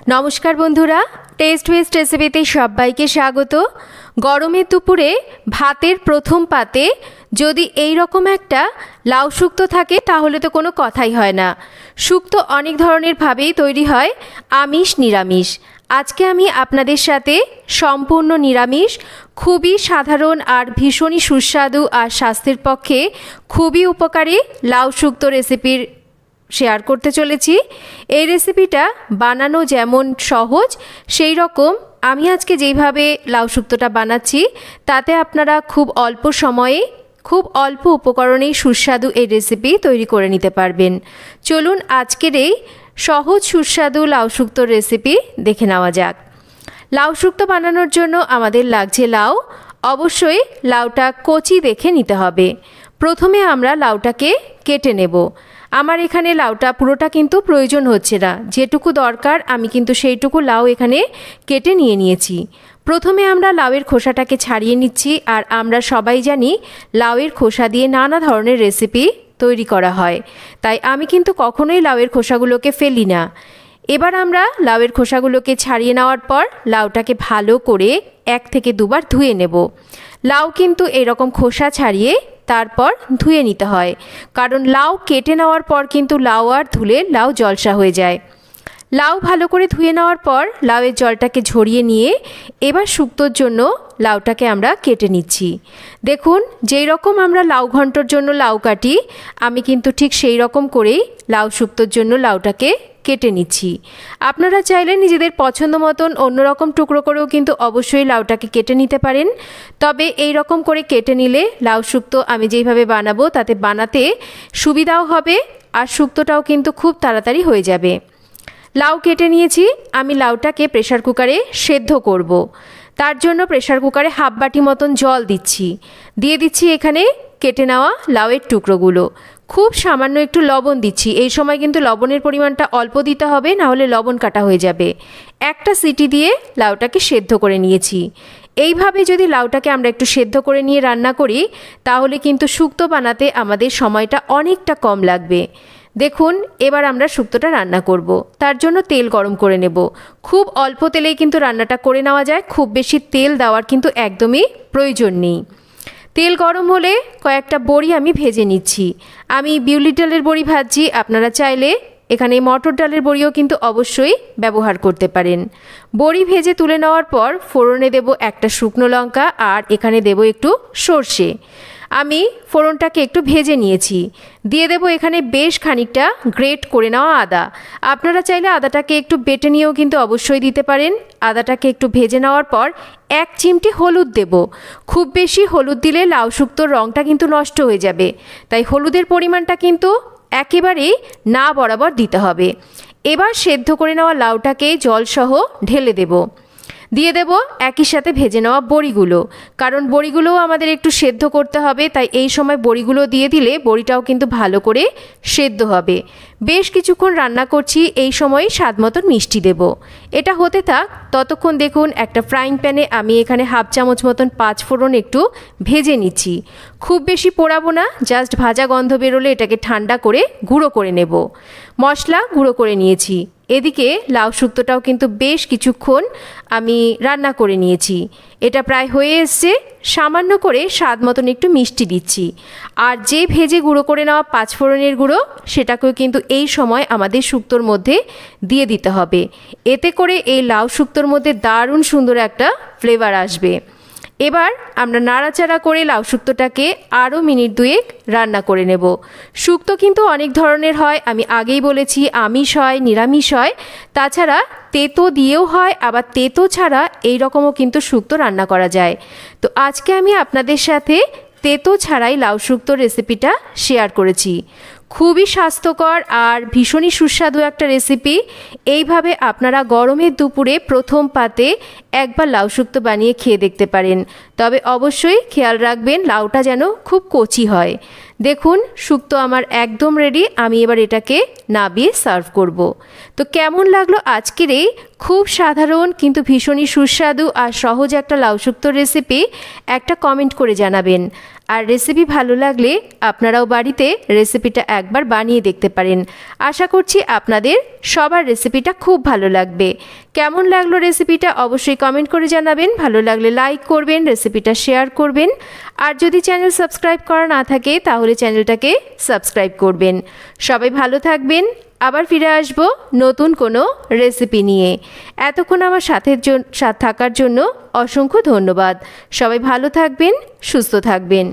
नमस्कार बंधुरा test waste रेसिपिते सबाइके स्वागत। गरमेर दुपुरे भातेर प्रथम पाते यदि एई रकम एकटा लाउ शुक्तो थाके ताहले तो कोनो कथाई हय ना। शुक्तो अनेक धरनेर भावेई तैरी हय, आमिष निरामिष। आज के आमी आपनादेर साथे सम्पूर्ण निरामिष खूबई साधारण और भीषण सुस्वादु और स्वास्थ्येर पक्षे खूबई उपकारी लाउ शुक्तो रेसिपिर शेयर करते चलेছি। এই রেসিপিটা বানানো যেমন সহজ সেই রকম আমি আজকে যেভাবে লাউ শুক্তোটা বানাচ্ছি তাতে আপনারা খুব অল্প সময়ে খুব অল্প উপকরণেই সুস্বাদু এই রেসিপি তৈরি করে নিতে পারবেন। চলুন আজকের এই সহজ সুস্বাদু লাউ শুক্তোর রেসিপি দেখে নেওয়া যাক। লাউ শুক্তো বানানোর জন্য আমাদের লাগছে লাউ। অবশ্যই লাউটা কচি দেখে নিতে হবে। প্রথমে আমরা লাউটাকে কেটে নেব। আমার এখানে লাউটা পুরোটা কিন্তু প্রয়োজন হচ্ছে না, যেটুকু দরকার আমি কিন্তু সেইটুকু লাউ এখানে কেটে নিয়েছি। প্রথমে আমরা লাউয়ের খোসাটাকে ছাড়িয়ে নিচ্ছি। আর আমরা সবাই জানি লাউয়ের খোসা দিয়ে নানা ধরনের রেসিপি তৈরি করা হয়, তাই আমি কিন্তু কখনোই লাউয়ের খোসাগুলোকে ফেলি না। এবার আমরা লাউয়ের খোসাগুলোকে ছাড়িয়ে নেওয়ার পর লাউটাকে ভালো করে 1 থেকে 2 বার ধুয়ে নেব। লাউ কিন্তু এরকম খোসা ছাড়িয়ে তারপর ধুয়ে নিতে হয়, কারণ লাউ কেটে নেওয়ার পর কিন্তু লাউ আর ধুলে লাউ জলসা হয়ে যায়। লাউ ভালো করে ধুয়ে নেওয়ার পর লাউয়ের জলটাকে ঝরিয়ে নিয়ে এবার শুক্তোর জন্য লাউটাকে আমরা কেটে নিচ্ছি। দেখুন যেই রকম আমরা লাউ ঘন্টর জন্য লাউ কাটি আমি কিন্তু ঠিক সেই রকম করেই লাউ শুক্তোর জন্য লাউটাকে কেটে নিচ্ছি। আপনারা চাইলে নিজেদের পছন্দ মতন অন্যরকম টুকরো করেও কিন্তু অবশ্যই লাউটাকে কেটে নিতে পারেন। তবে এই রকম করে কেটে নিলে লাউ শুক্তো আমি যেইভাবে বানাবো তাতে বানাতে সুবিধাও হবে আর শুক্তোটাও কিন্তু খুব তাড়াতাড়ি হয়ে যাবে। লাউ কেটে নিয়েছি, আমি লাউটাকে প্রেসার কুকারে সেদ্ধ করব। তার জন্য প্রেসার কুকারে হাফ বাটি মতন জল দিয়ে দিচ্ছি এখানে কেটে নেওয়া লাউয়ের টুকরোগুলো। খুব সামান্য একটু লবণ দিচ্ছি। এই সময় কিন্তু লবণের পরিমাণটা অল্প দিতে হবে, না হলে লবণ কাটা হয়ে যাবে। একটা সিটি দিয়ে লাউটাকে সেদ্ধ করে নিয়েছি। এইভাবে যদি লাউটাকে আমরা একটু সেদ্ধ করে নিয়ে রান্না করি তাহলে কিন্তু শুক্তো বানাতে আমাদের সময়টা অনেকটা কম লাগবে। দেখুন এবার আমরা শুক্তোটা রান্না করব। তার জন্য তেল গরম করে নেব। খুব অল্প তেলেই কিন্তু রান্নাটা করে নেওয়া যায়, খুব বেশি তেল দেওয়ার কিন্তু একদমই প্রয়োজন নেই। তেল গরম হলে কয়েকটা বড়ি আমি ভেজে নিচ্ছি। আমি বিউলির ডালের বড়ি ভাজছি, আপনারা চাইলে এখানে মটর ডালের বড়িও কিন্তু অবশ্যই ব্যবহার করতে পারেন। বড়ি ভেজে তুলে নেওয়ার পর ফোড়নে দেব একটা শুকনো লঙ্কা আর এখানে দেব একটু সর্ষে। আমি ফোড়নটাকে একটু ভেজে নিয়েছি। দিয়ে দেব এখানে বেশ খানিকটা গ্রেট করে নেওয়া আদা। আপনারা চাইলে আদাটাকে একটু বেটে নিয়েও কিন্তু অবশ্যই দিতে পারেন। আদাটাকে একটু ভেজে নেওয়ার পর 1 চিমটি হলুদ দেব। খুব বেশি হলুদ দিলে লাউ শুক্তোর রঙটা কিন্তু নষ্ট হয়ে যাবে, তাই হলুদের পরিমাণটা কিন্তু একেবারেই না বরাবর দিতে হবে। এবার সেদ্ধ করে নেওয়া লাউটাকে জলসহ ঢেলে দেব। দিয়ে দেব একই সাথে ভেজে নেওয়া বড়িগুলো, কারণ বড়িগুলোও আমাদের একটু সেদ্ধ করতে হবে, তাই এই সময় বড়িগুলো দিয়ে দিলে বড়িটাও কিন্তু ভালো করে সেদ্ধ হবে। বেশ কিছুক্ষণ রান্না করছি, এই সময় স্বাদ মতন মিষ্টি দেব। এটা হতে থাক, ততক্ষণ দেখুন একটা ফ্রাইং প্যানে আমি এখানে হাফ চামচ মতন 5 ফোড়ন একটু ভেজে নিচ্ছি। খুব বেশি পোড়াবো না, জাস্ট ভাজা গন্ধ বেরোলে এটাকে ঠান্ডা করে গুঁড়ো করে নেব। মশলা গুঁড়ো করে নিয়েছি। এদিকে লাউ শুক্তোটাও কিন্তু বেশ কিছুক্ষণ আমি রান্না করে নিয়েছি। এটা প্রায় হয়ে এসছে। সামান্য করে স্বাদ মতন একটু মিষ্টি দিচ্ছি। আর যে ভেজে গুঁড়ো করে নেওয়া 5 ফোড়নের গুঁড়ো সেটাকেও কিন্তু এই সময় আমাদের শুক্তোর মধ্যে দিয়ে দিতে হবে। এতে করে এই লাউ শুক্তোর মধ্যে দারুণ সুন্দর একটা ফ্লেভার আসবে। এবার আমরা নাড়াচাড়া করে লাউ শুক্তোটাকে আরও মিনিট 2 রান্না করে নেব। শুক্তো কিন্তু অনেক ধরনের হয়, আমি আগেই বলেছি আমিষ হয়, নিরামিষ হয়, তাছাড়া তেতো দিয়েও হয়, আবার তেতো ছাড়া এই রকমও কিন্তু শুক্তো রান্না করা যায়। তো আজকে আমি আপনাদের সাথে তেতো ছাড়াই লাউ শুক্তোর রেসিপিটা শেয়ার করেছি। খুবই স্বাস্থ্যকর আর ভীষণই সুস্বাদু একটা রেসিপি। এইভাবে আপনারা গরমের দুপুরে প্রথম পাতে একবার লাউ শুক্তো বানিয়ে খেয়ে দেখতে পারেন। তবে অবশ্যই খেয়াল রাখবেন লাউটা যেন খুব কচি হয়। দেখুন শুক্তো আমার একদম রেডি। আমি এবার এটাকে নাবিয়ে সার্ভ করব। তো কেমন লাগলো আজকের এই খুব সাধারণ কিন্তু ভীষণই সুস্বাদু আর সহজ একটা লাউ শুক্তোর রেসিপি একটা কমেন্ট করে জানাবেন। আর রেসিপি ভালো লাগলে আপনারাও বাড়িতে রেসিপিটা একবার বানিয়ে দেখতে পারেন। আশা করছি আপনাদের সবার রেসিপিটা খুব ভালো লাগবে। কেমন লাগলো রেসিপিটা অবশ্যই কমেন্ট করে জানাবেন। ভালো লাগলে লাইক করবেন, রেসিপিটা শেয়ার করবেন। আর যদি চ্যানেল সাবস্ক্রাইব করা না থাকে তাহলে চ্যানেলটাকে সাবস্ক্রাইব করবেন। সবাই ভালো থাকবেন। আবার ফিরে আসব নতুন কোনো রেসিপি নিয়ে। এতক্ষণ আমার সাথে থাকার জন্য অসংখ্য ধন্যবাদ। সবাই ভালো থাকবেন, সুস্থ থাকবেন।